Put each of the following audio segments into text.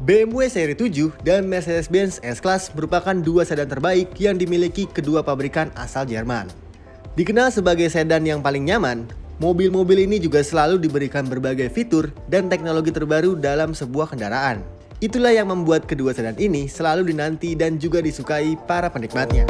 BMW seri 7 dan Mercedes-Benz S-Class merupakan dua sedan terbaik yang dimiliki kedua pabrikan asal Jerman. Dikenal sebagai sedan yang paling nyaman, mobil-mobil ini juga selalu diberikan berbagai fitur dan teknologi terbaru dalam sebuah kendaraan. Itulah yang membuat kedua sedan ini selalu dinanti dan juga disukai para penikmatnya.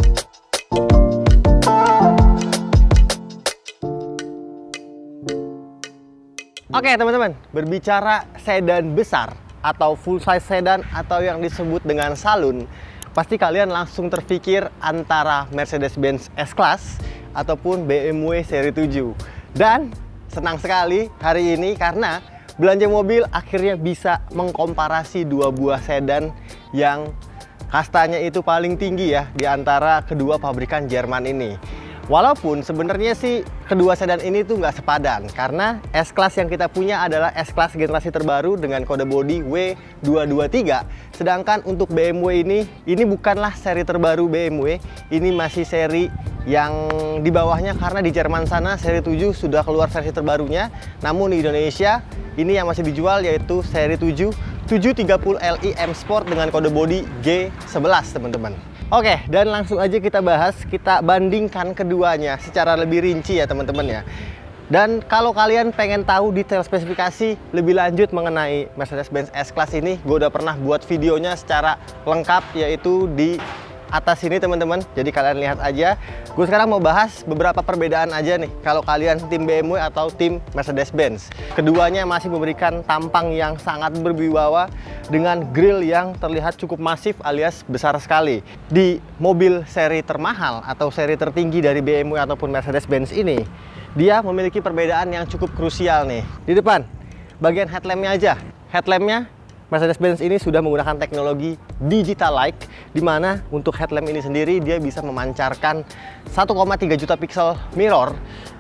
Oke teman-teman, berbicara sedan besar atau full size sedan atau yang disebut dengan saloon, pasti kalian langsung terpikir antara Mercedes-Benz S-Class ataupun BMW seri 7. Dan senang sekali hari ini karena belanja mobil akhirnya bisa mengkomparasi dua buah sedan yang kastanya itu paling tinggi ya di antara kedua pabrikan Jerman ini. Walaupun sebenarnya sih kedua sedan ini tuh nggak sepadan karena S-Class yang kita punya adalah S-Class generasi terbaru dengan kode bodi W223. Sedangkan untuk BMW ini bukanlah seri terbaru BMW, ini masih seri yang di bawahnya karena di Jerman sana seri 7 sudah keluar versi terbarunya. Namun di Indonesia ini yang masih dijual yaitu seri 7 730Li M Sport dengan kode bodi G11 teman-teman. Oke, dan langsung aja kita bahas, kita bandingkan keduanya secara lebih rinci ya teman-teman ya. Dan kalau kalian pengen tahu detail spesifikasi lebih lanjut mengenai Mercedes-Benz S-Class ini, gue udah pernah buat videonya secara lengkap yaitu di atas sini teman-teman. Jadi kalian lihat aja. Gue sekarang mau bahas beberapa perbedaan aja nih kalau kalian tim BMW atau tim Mercedes-Benz. Keduanya masih memberikan tampang yang sangat berwibawa dengan grill yang terlihat cukup masif alias besar sekali. Di mobil seri termahal atau seri tertinggi dari BMW ataupun Mercedes-Benz ini, dia memiliki perbedaan yang cukup krusial nih. Di depan, bagian headlampnya aja. Headlampnya Mercedes-Benz ini sudah menggunakan teknologi digital light, di mana untuk headlamp ini sendiri dia bisa memancarkan 1,3 juta pixel mirror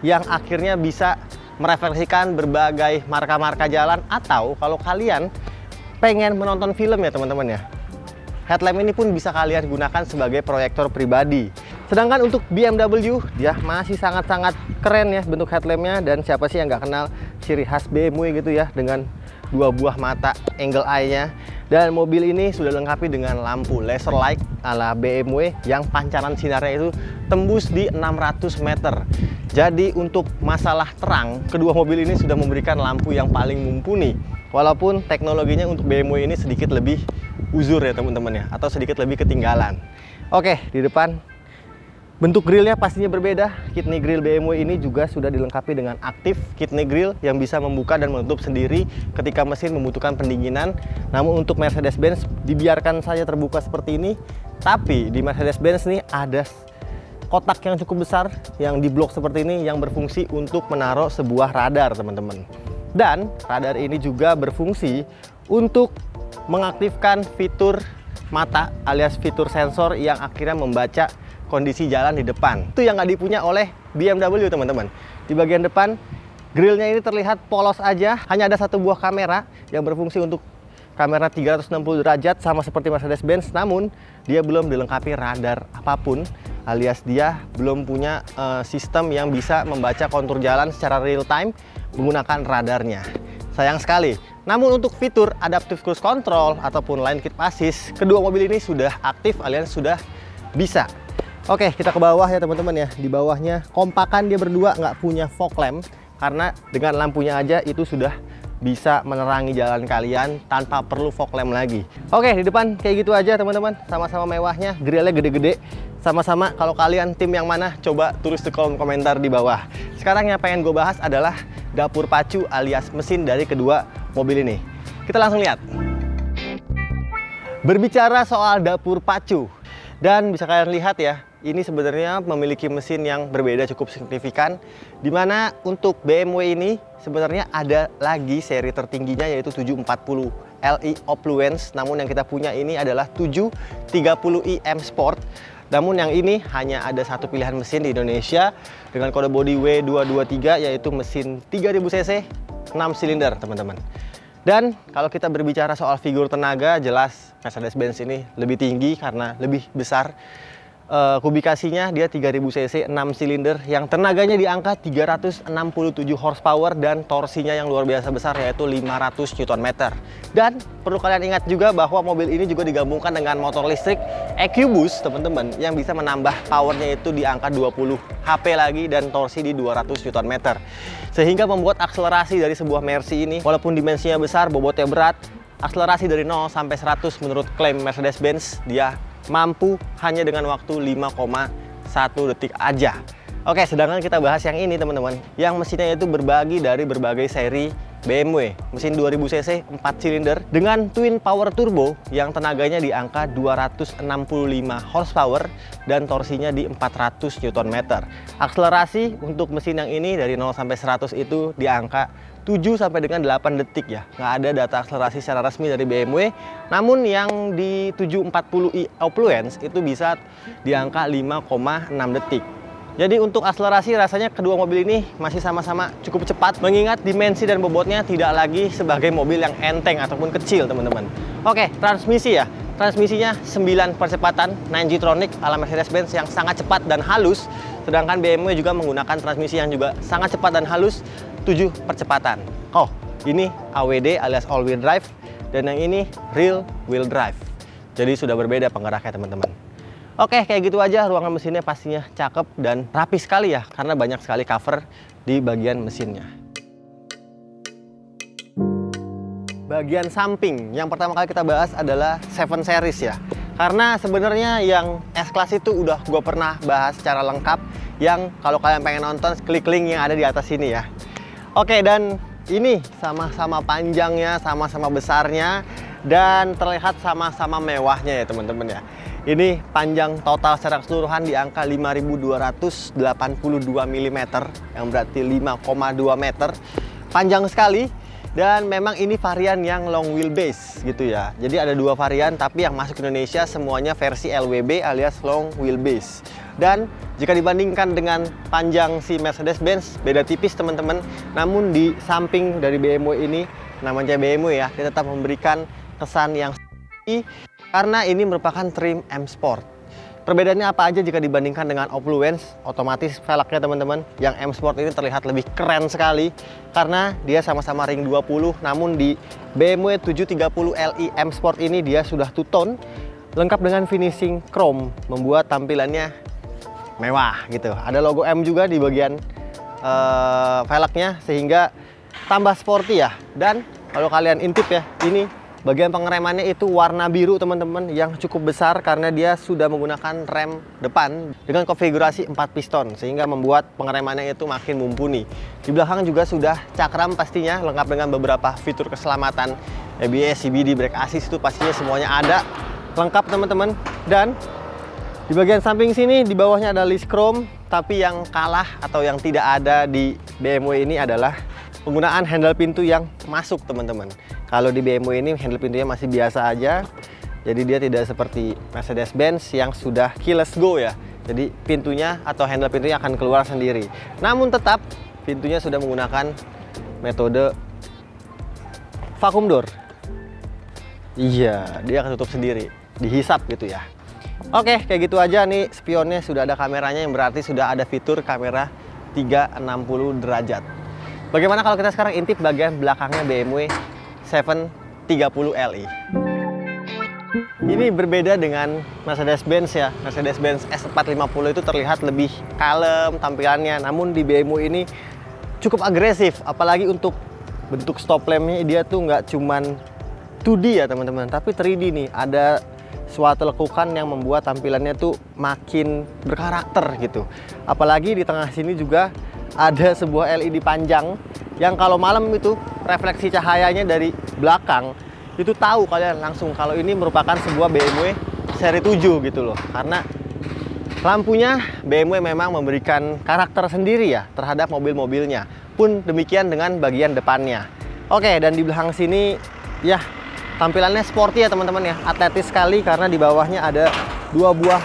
yang akhirnya bisa merefleksikan berbagai marka-marka jalan, atau kalau kalian pengen menonton film ya teman-teman ya, headlamp ini pun bisa kalian gunakan sebagai proyektor pribadi. Sedangkan untuk BMW, dia masih sangat-sangat keren ya bentuk headlampnya, dan siapa sih yang nggak kenal ciri khas BMW gitu ya dengan dua buah mata angle eye-nya. Dan mobil ini sudah dilengkapi dengan lampu laser light ala BMW yang pancaran sinarnya itu tembus di 600 meter. Jadi untuk masalah terang, kedua mobil ini sudah memberikan lampu yang paling mumpuni. Walaupun teknologinya untuk BMW ini sedikit lebih uzur ya teman-teman ya, atau sedikit lebih ketinggalan. Oke, di depan bentuk grillnya pastinya berbeda. Kidney grill BMW ini juga sudah dilengkapi dengan aktif kidney grill yang bisa membuka dan menutup sendiri ketika mesin membutuhkan pendinginan. Namun untuk Mercedes-Benz dibiarkan saja terbuka seperti ini. Tapi di Mercedes-Benz nih ada kotak yang cukup besar yang di blok seperti ini yang berfungsi untuk menaruh sebuah radar teman-teman. Dan radar ini juga berfungsi untuk mengaktifkan fitur mata alias fitur sensor yang akhirnya membaca kondisi jalan di depan. Itu yang nggak dipunya oleh BMW teman-teman. Di bagian depan, grillnya ini terlihat polos aja. Hanya ada satu buah kamera yang berfungsi untuk kamera 360 derajat sama seperti Mercedes-Benz. Namun, dia belum dilengkapi radar apapun, alias dia belum punya sistem yang bisa membaca kontur jalan secara real time menggunakan radarnya. Sayang sekali. Namun untuk fitur adaptive cruise control ataupun lane keep assist, kedua mobil ini sudah aktif alias sudah bisa. Oke, kita ke bawah ya teman-teman ya. Di bawahnya kompakan dia berdua, nggak punya fog lamp karena dengan lampunya aja itu sudah bisa menerangi jalan kalian tanpa perlu fog lamp lagi. Oke, di depan kayak gitu aja teman-teman. Sama-sama mewahnya, grillnya gede-gede. Sama-sama kalau kalian tim yang mana, coba tulis di kolom komentar di bawah. Sekarang yang pengen gue bahas adalah dapur pacu alias mesin dari kedua mobil ini. Kita langsung lihat. Berbicara soal dapur pacu, dan bisa kalian lihat ya, ini sebenarnya memiliki mesin yang berbeda cukup signifikan, dimana untuk BMW ini sebenarnya ada lagi seri tertingginya yaitu 740Li Opluence, namun yang kita punya ini adalah 730i M Sport. Namun yang ini hanya ada satu pilihan mesin di Indonesia dengan kode bodi W223 yaitu mesin 3000 cc 6 silinder teman-teman. Dan kalau kita berbicara soal figur tenaga, jelas Mercedes-Benz ini lebih tinggi karena lebih besar. Kubikasinya dia 3000 cc 6 silinder yang tenaganya di angka 367 horsepower dan torsinya yang luar biasa besar yaitu 500 Nm. Dan perlu kalian ingat juga bahwa mobil ini juga digabungkan dengan motor listrik EcoBoost teman-teman yang bisa menambah powernya itu di angka 20 HP lagi dan torsi di 200 Nm. Sehingga membuat akselerasi dari sebuah Mercy ini walaupun dimensinya besar, bobotnya berat, akselerasi dari 0 sampai 100 menurut klaim Mercedes-Benz dia mampu hanya dengan waktu 5,1 detik aja. Oke, sedangkan kita bahas yang ini teman-teman, yang mesinnya itu berbagi dari berbagai seri BMW. Mesin 2000 cc 4 silinder dengan twin power turbo yang tenaganya di angka 265 horsepower dan torsinya di 400 Nm. Akselerasi untuk mesin yang ini dari 0 sampai 100 itu di angka 7 sampai dengan 8 detik ya. Nggak ada data akselerasi secara resmi dari BMW. Namun yang di 740i Opluence itu bisa di angka 5,6 detik. Jadi untuk akselerasi rasanya kedua mobil ini masih sama-sama cukup cepat mengingat dimensi dan bobotnya tidak lagi sebagai mobil yang enteng ataupun kecil teman-teman. Oke, transmisi ya. Transmisinya 9 percepatan 9Gtronic ala Mercedes-Benz yang sangat cepat dan halus. Sedangkan BMW juga menggunakan transmisi yang juga sangat cepat dan halus 7 percepatan. Oh, ini AWD alias all wheel drive dan yang ini rear wheel drive. Jadi sudah berbeda penggeraknya teman-teman. Oke, kayak gitu aja. Ruangan mesinnya pastinya cakep dan rapi sekali ya karena banyak sekali cover di bagian mesinnya. Bagian samping yang pertama kali kita bahas adalah 7 Series ya. Karena sebenarnya yang S-Class itu udah gue pernah bahas secara lengkap yang kalau kalian pengen nonton klik link yang ada di atas sini ya. Oke, dan ini sama-sama panjangnya, sama-sama besarnya, dan terlihat sama-sama mewahnya ya teman-teman ya. Ini panjang total secara keseluruhan di angka 5282 mm, yang berarti 5,2 meter. Panjang sekali, dan memang ini varian yang long wheelbase gitu ya. Jadi ada dua varian, tapi yang masuk ke Indonesia semuanya versi LWB alias long wheelbase. Dan jika dibandingkan dengan panjang si Mercedes-Benz, beda tipis teman-teman. Namun di samping dari BMW ini, namanya BMW ya, dia tetap memberikan kesan yang karena ini merupakan trim M Sport. Perbedaannya apa aja jika dibandingkan dengan Opluence? Otomatis velgnya teman-teman, yang M Sport ini terlihat lebih keren sekali karena dia sama-sama ring 20, namun di BMW 730 Li M Sport ini dia sudah two-tone lengkap dengan finishing chrome, membuat tampilannya mewah gitu. Ada logo M juga di bagian velgnya sehingga tambah sporty ya. Dan kalau kalian intip ya, ini bagian pengeremannya itu warna biru teman-teman yang cukup besar karena dia sudah menggunakan rem depan dengan konfigurasi 4 piston sehingga membuat pengeremannya itu makin mumpuni. Di belakang juga sudah cakram pastinya lengkap dengan beberapa fitur keselamatan ABS, CBD, brake assist itu pastinya semuanya ada lengkap teman-teman. Dan di bagian samping sini di bawahnya ada list chrome, tapi yang kalah atau yang tidak ada di BMW ini adalah penggunaan handle pintu yang masuk teman-teman. Kalau di BMW ini handle pintunya masih biasa aja, jadi dia tidak seperti Mercedes-Benz yang sudah keyless go ya. Jadi pintunya atau handle pintunya akan keluar sendiri. Namun tetap pintunya sudah menggunakan metode vacuum door. Iya, dia akan tutup sendiri, dihisap gitu ya. Oke, kayak gitu aja nih spionnya, sudah ada kameranya yang berarti sudah ada fitur kamera 360 derajat. Bagaimana kalau kita sekarang intip bagian belakangnya BMW 730 Li. Ini berbeda dengan Mercedes-Benz ya. Mercedes-Benz S450 itu terlihat lebih kalem tampilannya. Namun di BMW ini cukup agresif. Apalagi untuk bentuk stop lampnya dia tuh nggak cuman 2D ya teman-teman, tapi 3D nih. Ada suatu lekukan yang membuat tampilannya tuh makin berkarakter gitu. Apalagi di tengah sini juga ada sebuah LED panjang yang kalau malam itu refleksi cahayanya dari belakang itu tahu kalian langsung kalau ini merupakan sebuah BMW seri 7 gitu loh. Karena lampunya BMW memang memberikan karakter sendiri ya terhadap mobil-mobilnya. Pun demikian dengan bagian depannya. Oke, dan di belakang sini ya tampilannya sporty ya teman-teman ya, atletis sekali karena di bawahnya ada dua buah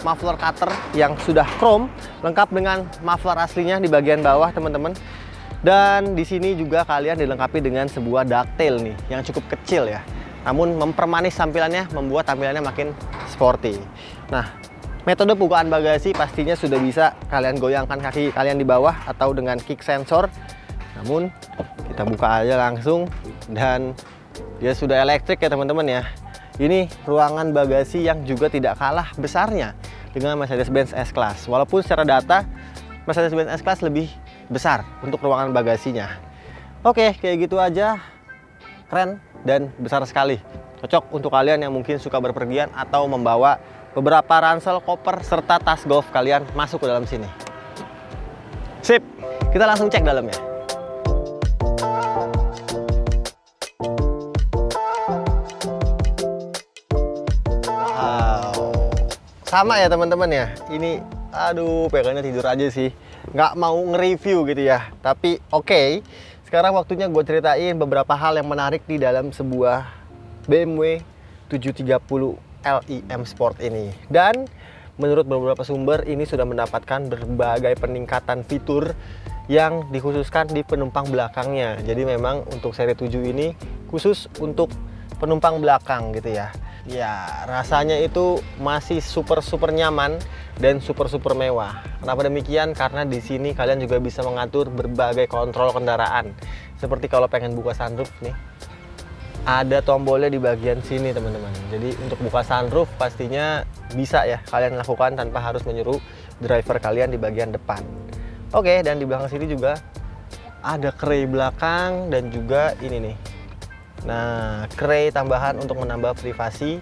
muffler cutter yang sudah chrome lengkap dengan muffler aslinya di bagian bawah teman-teman. Dan di sini juga kalian dilengkapi dengan sebuah ducktail nih yang cukup kecil ya, namun mempermanis tampilannya, membuat tampilannya makin sporty. Nah, Metode bukaan bagasi pastinya sudah bisa kalian goyangkan kaki kalian di bawah atau dengan kick sensor. Namun kita buka aja langsung dan dia sudah elektrik ya teman-teman ya. Ini ruangan bagasi yang juga tidak kalah besarnya dengan Mercedes-Benz S-Class. Walaupun secara data Mercedes-Benz S-Class lebih besar untuk ruangan bagasinya. Oke, kayak gitu aja. Keren dan besar sekali. Cocok untuk kalian yang mungkin suka berpergian atau membawa beberapa ransel, koper, serta tas golf kalian masuk ke dalam sini. Sip, kita langsung cek dalamnya. Wow, sama ya teman-teman ya. Ini, aduh, pegangnya tidur aja sih. Nggak mau nge-review gitu ya. Tapi oke, sekarang waktunya gue ceritain beberapa hal yang menarik di dalam sebuah BMW 730 Li M Sport ini. Dan menurut beberapa sumber ini sudah mendapatkan berbagai peningkatan fitur yang dikhususkan di penumpang belakangnya. Jadi memang untuk seri 7 ini khusus untuk penumpang belakang gitu ya. Ya, rasanya itu masih super nyaman dan super mewah. Kenapa demikian? Karena di sini kalian juga bisa mengatur berbagai kontrol kendaraan. Seperti kalau pengen buka sunroof nih, ada tombolnya di bagian sini teman-teman. Jadi untuk buka sunroof pastinya bisa ya kalian lakukan tanpa harus menyuruh driver kalian di bagian depan. Oke, dan di belakang sini juga ada kray belakang dan juga ini nih. Nah, kray tambahan untuk menambah privasi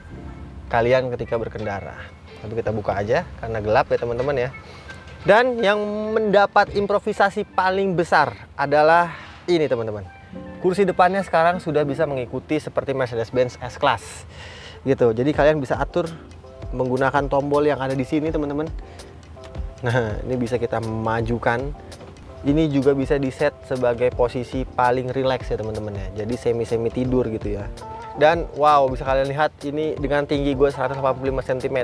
kalian ketika berkendara. Tapi kita buka aja karena gelap ya teman-teman ya. Dan yang mendapat improvisasi paling besar adalah ini teman-teman. Kursi depannya sekarang sudah bisa mengikuti seperti Mercedes-Benz S-Class gitu. Jadi kalian bisa atur menggunakan tombol yang ada di sini teman-teman. Nah, ini bisa kita majukan. Ini juga bisa di-set sebagai posisi paling rileks ya teman-teman ya. Jadi semi tidur gitu ya. Dan wow, bisa kalian lihat ini dengan tinggi gue 185 cm.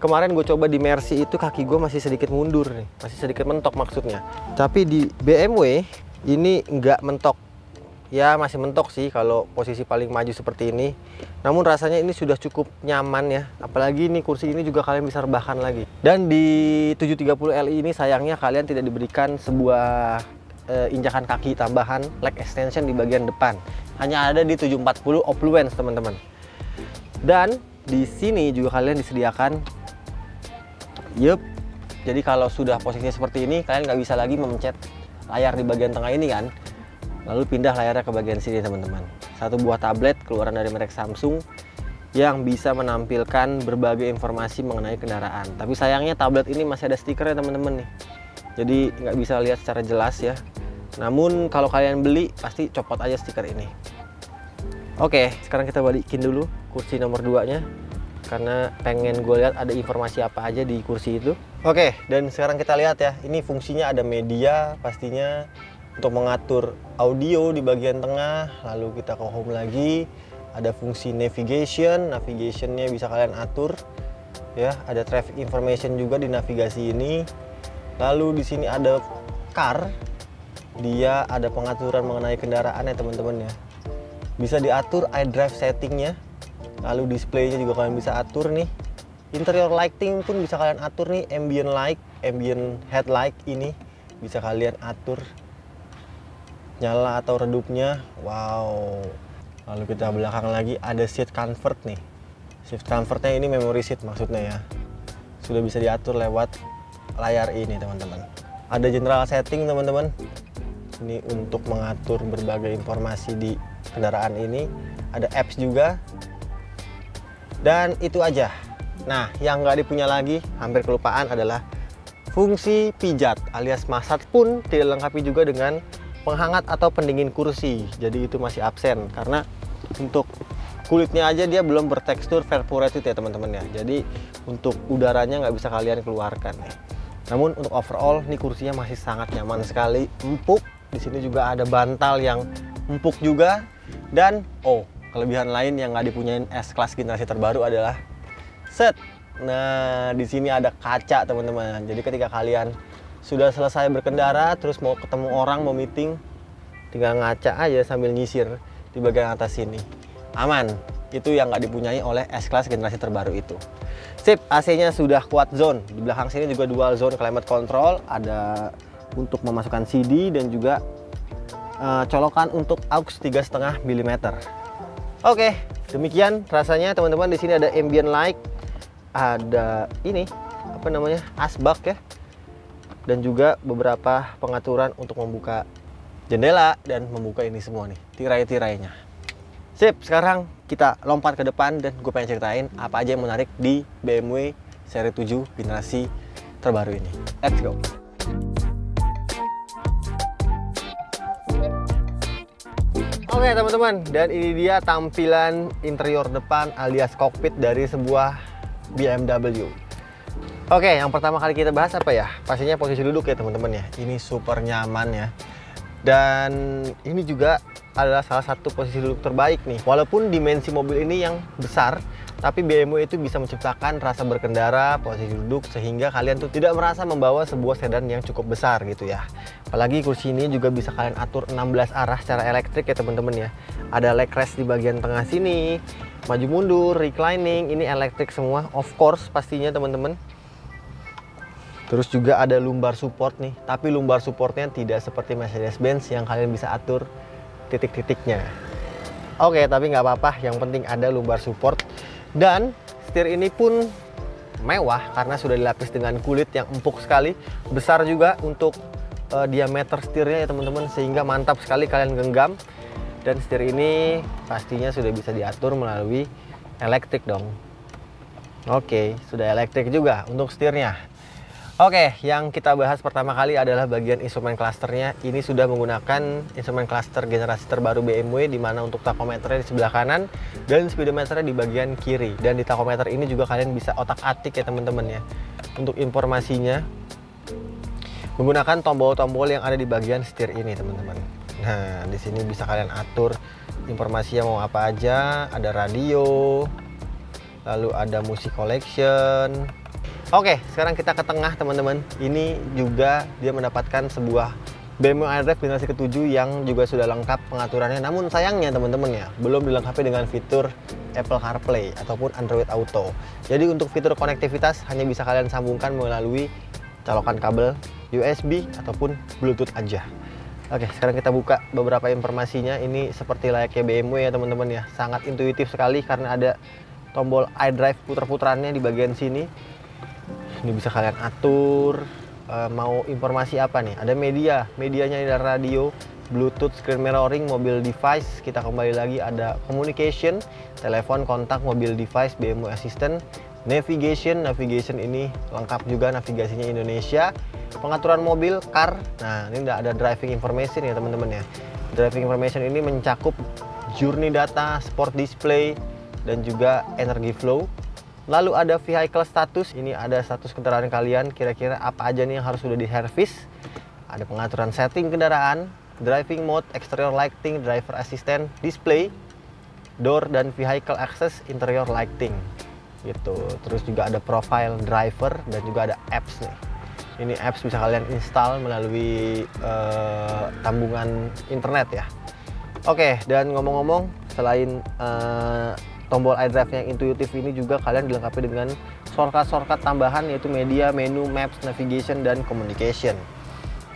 Kemarin gue coba di Mercy itu kaki gue masih sedikit mundur nih, masih sedikit mentok maksudnya. Tapi di BMW ini nggak mentok. Ya masih mentok sih kalau posisi paling maju seperti ini. Namun rasanya ini sudah cukup nyaman ya. Apalagi ini kursi ini juga kalian bisa rebahkan lagi. Dan di 730 Li ini sayangnya kalian tidak diberikan sebuah injakan kaki tambahan leg extension di bagian depan. Hanya ada di 740 Opluence teman-teman. Dan di sini juga kalian disediakan jadi kalau sudah posisinya seperti ini kalian nggak bisa lagi memencet layar di bagian tengah ini kan. Lalu pindah layarnya ke bagian sini teman-teman. Satu buah tablet keluaran dari merek Samsung yang bisa menampilkan berbagai informasi mengenai kendaraan. Tapi sayangnya tablet ini masih ada stikernya teman-teman nih. Jadi nggak bisa lihat secara jelas ya. Namun kalau kalian beli pasti copot aja stiker ini. Oke, sekarang kita balikin dulu kursi nomor 2-nya. Karena pengen gue lihat ada informasi apa aja di kursi itu. Oke, dan sekarang kita lihat ya. Ini fungsinya ada media pastinya. Untuk mengatur audio di bagian tengah, lalu kita ke home lagi, ada fungsi navigationnya bisa kalian atur, ya. Ada traffic information juga di navigasi ini. Lalu di sini ada car, dia ada pengaturan mengenai kendaraan ya teman-teman ya. Bisa diatur iDrive settingnya, lalu displaynya juga kalian bisa atur nih. Interior lighting pun bisa kalian atur nih, ambient light, ambient headlight ini bisa kalian atur. Nyala atau redupnya, wow. Lalu kita belakang lagi ada seat comfort nih. Seat comfortnya ini memory seat maksudnya ya. Sudah bisa diatur lewat layar ini teman-teman. Ada general setting teman-teman. Ini untuk mengatur berbagai informasi di kendaraan ini. Ada apps juga. Dan itu aja. Nah, yang nggak dipunya lagi, hampir kelupaan adalah fungsi pijat alias massage pun tidak lengkapi juga dengan penghangat atau pendingin kursi. Jadi itu masih absen karena untuk kulitnya aja dia belum bertekstur perforated ya teman-teman ya. Jadi untuk udaranya nggak bisa kalian keluarkan ya. Namun untuk overall ini kursinya masih sangat nyaman sekali, empuk. Di sini juga ada bantal yang empuk juga. Dan kelebihan lain yang nggak dipunyain S-Class generasi terbaru adalah nah di sini ada kaca teman-teman. Jadi ketika kalian sudah selesai berkendara, terus mau ketemu orang, mau meeting, tinggal ngaca aja sambil nyisir di bagian atas sini. Aman, Itu yang nggak dipunyai oleh S-Class generasi terbaru itu. Sip, AC-nya sudah quad zone. Di belakang sini juga dual zone climate control. Ada untuk memasukkan CD dan juga colokan untuk aux 3,5 mm. Oke, demikian rasanya teman-teman. Di sini ada ambient light, ada ini apa namanya, asbak ya, dan juga beberapa pengaturan untuk membuka jendela dan membuka ini semua nih, tirai-tirainya. Sip, sekarang kita lompat ke depan dan gue pengen ceritain apa aja yang menarik di BMW seri 7 generasi terbaru ini. Let's go. Oke teman-teman, dan ini dia tampilan interior depan alias kokpit dari sebuah BMW. Oke, yang pertama kali kita bahas apa ya? Pastinya posisi duduk ya teman-teman ya. Ini super nyaman ya. Dan ini juga adalah salah satu posisi duduk terbaik nih. Walaupun dimensi mobil ini yang besar, tapi BMW itu bisa menciptakan rasa berkendara, posisi duduk, sehingga kalian tuh tidak merasa membawa sebuah sedan yang cukup besar gitu ya. Apalagi kursi ini juga bisa kalian atur 16 arah secara elektrik ya teman-teman ya. Ada leg rest di bagian tengah sini, maju mundur, reclining, ini elektrik semua, of course pastinya teman-teman. Terus juga ada lumbar support nih, tapi lumbar supportnya tidak seperti Mercedes-Benz yang kalian bisa atur titik-titiknya. Oke, tapi nggak apa-apa, yang penting ada lumbar support. Dan setir ini pun mewah karena sudah dilapis dengan kulit yang empuk sekali, besar juga untuk diameter setirnya ya teman-teman, sehingga mantap sekali kalian genggam. Dan setir ini pastinya sudah bisa diatur melalui elektrik dong. Oke, sudah elektrik juga untuk setirnya. Oke, yang kita bahas pertama kali adalah bagian instrumen clusternya. Ini sudah menggunakan instrumen cluster generasi terbaru BMW, di mana untuk tachometernya di sebelah kanan dan speedometernya di bagian kiri. Dan di tachometer ini juga kalian bisa otak-atik ya teman-teman ya. Untuk informasinya, menggunakan tombol-tombol yang ada di bagian setir ini teman-teman. Nah, di sini bisa kalian atur informasinya mau apa aja. Ada radio, lalu ada musik collection. Oke, sekarang kita ke tengah teman-teman. Ini juga dia mendapatkan sebuah BMW iDrive generasi ke-7 yang juga sudah lengkap pengaturannya. Namun sayangnya teman-teman ya, belum dilengkapi dengan fitur Apple CarPlay ataupun Android Auto. Jadi untuk fitur konektivitas hanya bisa kalian sambungkan melalui colokan kabel USB ataupun Bluetooth aja. Oke, sekarang kita buka beberapa informasinya. Ini seperti layaknya BMW ya teman-teman ya. Sangat intuitif sekali karena ada tombol iDrive puter-puterannya di bagian sini. Ini bisa kalian atur mau informasi apa nih. Ada medianya ada radio, Bluetooth, screen mirroring, mobil device. Kita kembali lagi ada communication, telepon, kontak, mobil device, BMW Assistant, navigation ini lengkap juga navigasinya Indonesia, pengaturan mobil, car. Nah ini udah ada driving information ya teman-teman ya. Driving information ini mencakup journey data, sport display, dan juga energy flow. Lalu ada vehicle status, ini ada status kendaraan kalian, kira-kira apa aja nih yang harus sudah diservis. Ada pengaturan setting kendaraan, driving mode, exterior lighting, driver assistant, display, door dan vehicle access, interior lighting gitu. Terus juga ada profile driver dan juga ada apps nih. Ini apps bisa kalian install melalui tambungan internet ya. Oke, dan ngomong-ngomong, selain tombol iDrive yang intuitif ini juga kalian dilengkapi dengan shortcut tambahan, yaitu media, menu, maps, navigation, dan communication.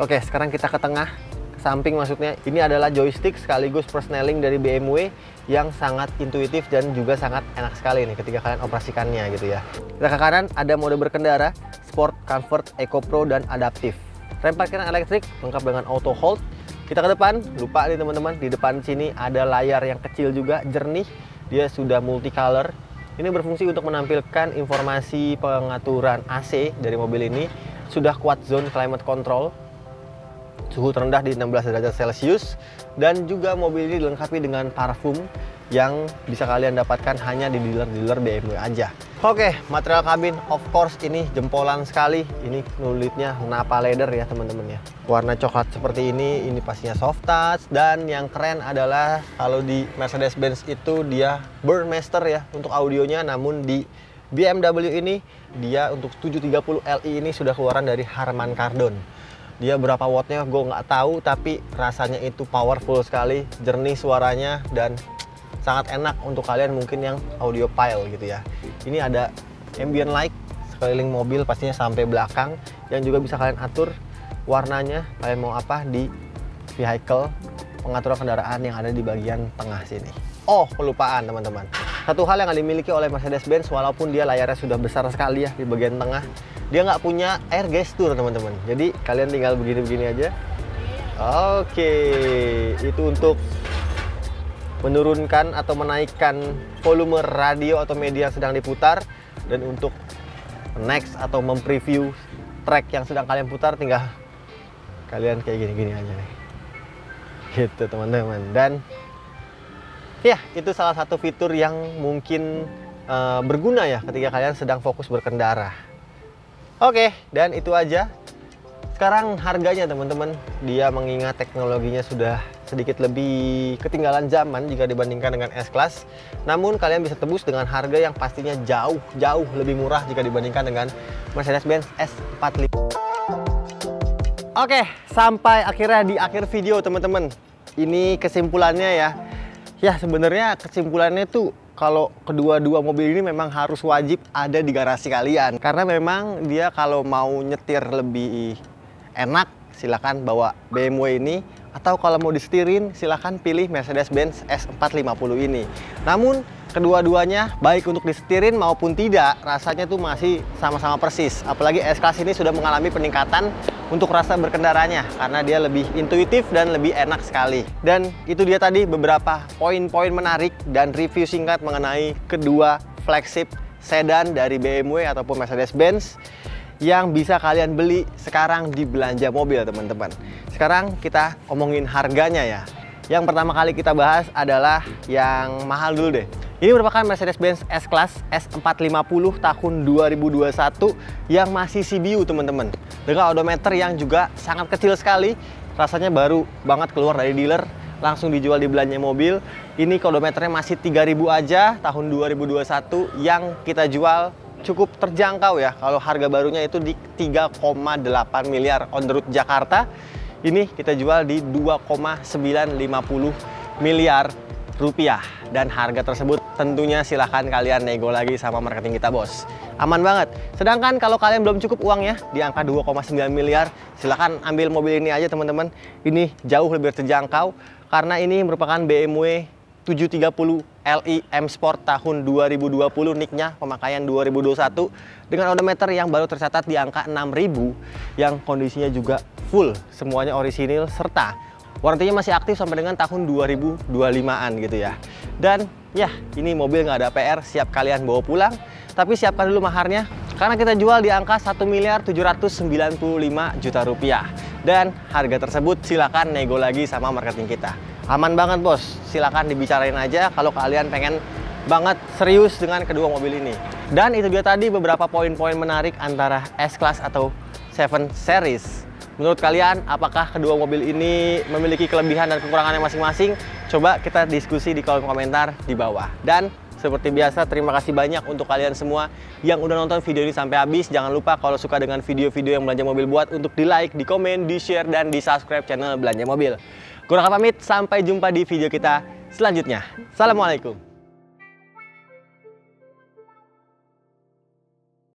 Oke, sekarang kita ke tengah, ke samping maksudnya. Ini adalah joystick sekaligus persneling dari BMW yang sangat intuitif dan juga sangat enak sekali nih ketika kalian operasikannya gitu ya. Kita ke kanan, ada mode berkendara, sport, comfort, eco pro, dan adaptif. Rem parkiran elektrik lengkap dengan auto hold. Kita ke depan, lupa nih teman-teman, di depan sini ada layar yang kecil juga, jernih. Dia sudah multicolor. Ini berfungsi untuk menampilkan informasi pengaturan AC dari mobil ini. Sudah quad zone climate control, suhu terendah di 16 derajat Celcius, dan juga mobil ini dilengkapi dengan parfum yang bisa kalian dapatkan hanya di dealer-dealer BMW aja. Oke, material kabin of course ini jempolan sekali. Ini kulitnya Napa leather ya teman-teman ya. Warna coklat seperti ini pastinya soft touch. Dan yang keren adalah kalau di Mercedes-Benz itu dia Burmester ya untuk audionya, namun di BMW ini dia untuk 730 Li ini sudah keluaran dari Harman Kardon. Dia berapa wattnya gue nggak tahu, tapi rasanya itu powerful sekali, jernih suaranya, dan sangat enak untuk kalian mungkin yang audiophile gitu ya. Ini ada ambient light sekeliling mobil pastinya sampai belakang, yang juga bisa kalian atur warnanya kalian mau apa di vehicle pengaturan kendaraan yang ada di bagian tengah sini. Oh, kelupaan teman-teman. Satu hal yang dimiliki oleh Mercedes-Benz, walaupun dia layarnya sudah besar sekali ya di bagian tengah, dia nggak punya air gesture teman-teman. Jadi kalian tinggal begini-begini aja. Oke, itu untuk menurunkan atau menaikkan volume radio atau media yang sedang diputar, dan untuk next atau mempreview track yang sedang kalian putar tinggal kalian kayak gini-gini aja nih. Gitu teman-teman. Dan ya, itu salah satu fitur yang mungkin berguna ya ketika kalian sedang fokus berkendara. Oke, dan itu aja. Sekarang harganya teman-teman, dia mengingat teknologinya sudah sedikit lebih ketinggalan zaman jika dibandingkan dengan S-Class. Namun kalian bisa tebus dengan harga yang pastinya jauh lebih murah jika dibandingkan dengan Mercedes-Benz S45. Oke, sampai akhirnya di akhir video teman-teman. Ini kesimpulannya ya. Ya sebenarnya kesimpulannya tuh kalau kedua-dua mobil ini memang harus wajib ada di garasi kalian. Karena memang dia kalau mau nyetir lebih enak silakan bawa BMW ini, atau kalau mau disetirin silakan pilih Mercedes-Benz S450 ini. Namun kedua-duanya baik untuk disetirin maupun tidak, rasanya tuh masih sama-sama persis. Apalagi S-Class ini sudah mengalami peningkatan untuk rasa berkendaranya karena dia lebih intuitif dan lebih enak sekali. Dan itu dia tadi beberapa poin-poin menarik dan review singkat mengenai kedua flagship sedan dari BMW ataupun Mercedes-Benz yang bisa kalian beli sekarang di belanja mobil teman-teman. Sekarang kita omongin harganya ya. Yang pertama kali kita bahas adalah yang mahal dulu deh. Ini merupakan Mercedes-Benz S-Class S450 tahun 2021 yang masih CBU teman-teman. Dengan odometer yang juga sangat kecil sekali. Rasanya baru banget keluar dari dealer, langsung dijual di belanja mobil. Ini odometernya masih 3.000 aja tahun 2021 yang kita jual cukup terjangkau ya. Kalau harga barunya itu di 3,8 miliar on the road Jakarta, ini kita jual di 2,950 miliar rupiah. Dan harga tersebut tentunya silahkan kalian nego lagi sama marketing kita bos. Aman banget. Sedangkan kalau kalian belum cukup uangnya di angka 2,9 miliar, silahkan ambil mobil ini aja teman-teman. Ini jauh lebih terjangkau karena ini merupakan BMW 730 Li M Sport tahun 2020, nicknya pemakaian 2021 dengan odometer yang baru tercatat di angka 6.000 yang kondisinya juga full, semuanya orisinil serta warantinya masih aktif sampai dengan tahun 2025-an gitu ya. Dan ya, ini mobil nggak ada PR, siap kalian bawa pulang, tapi siapkan dulu maharnya karena kita jual di angka 1.795 juta rupiah. Dan harga tersebut silakan nego lagi sama marketing kita. Aman banget bos, silakan dibicarain aja kalau kalian pengen banget serius dengan kedua mobil ini. Dan itu dia tadi beberapa poin-poin menarik antara S-Class atau 7 Series. Menurut kalian, apakah kedua mobil ini memiliki kelebihan dan kekurangannya masing-masing? Coba kita diskusi di kolom komentar di bawah. Dan seperti biasa, terima kasih banyak untuk kalian semua yang udah nonton video ini sampai habis. Jangan lupa kalau suka dengan video-video yang Belanja Mobil buat untuk di like, di komen, di share, dan di subscribe channel Belanja Mobil. Gue Raka pamit, sampai jumpa di video kita selanjutnya. Assalamualaikum.